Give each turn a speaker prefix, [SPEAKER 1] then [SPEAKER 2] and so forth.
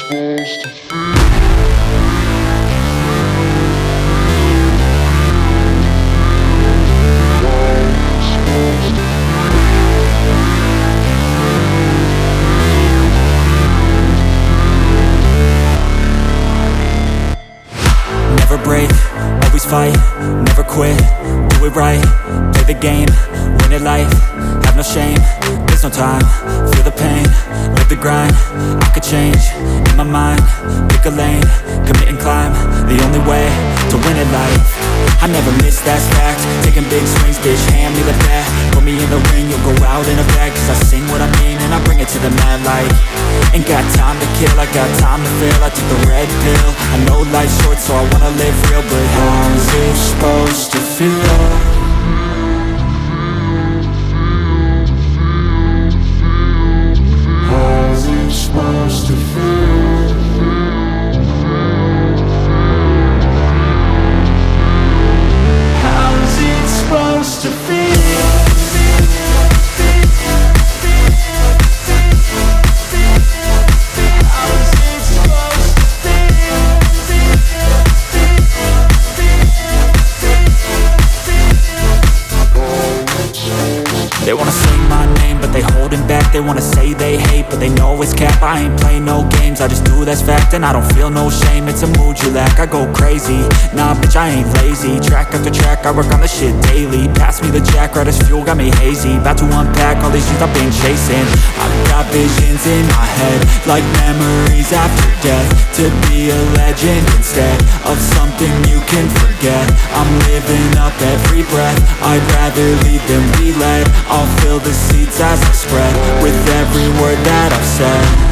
[SPEAKER 1] Never break, always fight, never quit, do it right, play the game, win it life, have no shame, there's no time, feel the pain, live the grind, I could change, in my mind, pick a lane, commit and climb, the only way to win it life. I never miss, that's fact, taking big swings, bitch, hand me the bat, put me in the ring, you'll go out in a bag, cause I sing what I mean and I bring it to the mad light. Ain't got time to kill, I got time to feel, I took the red pill, I know life's short so I wanna live real, but how's it supposed to feel? Supposed to feel. How's it supposed to feel? They wanna say my name, but they holding back. They wanna say they hate, but they know it's cap. I ain't play no games, I just do, that's fact. And I don't feel no shame, it's a mood you lack. I go crazy, nah bitch I ain't lazy. Track after track, I work on the shit daily. Pass me the jack, right as fuel, got me hazy. About to unpack all these things I've been chasing. I've got visions in my head, like memories after death. To be a legend instead of something you can forget. I'm living up every breath, I'd rather lead than be led. I'll fill the seats as I spread with every word that I've said.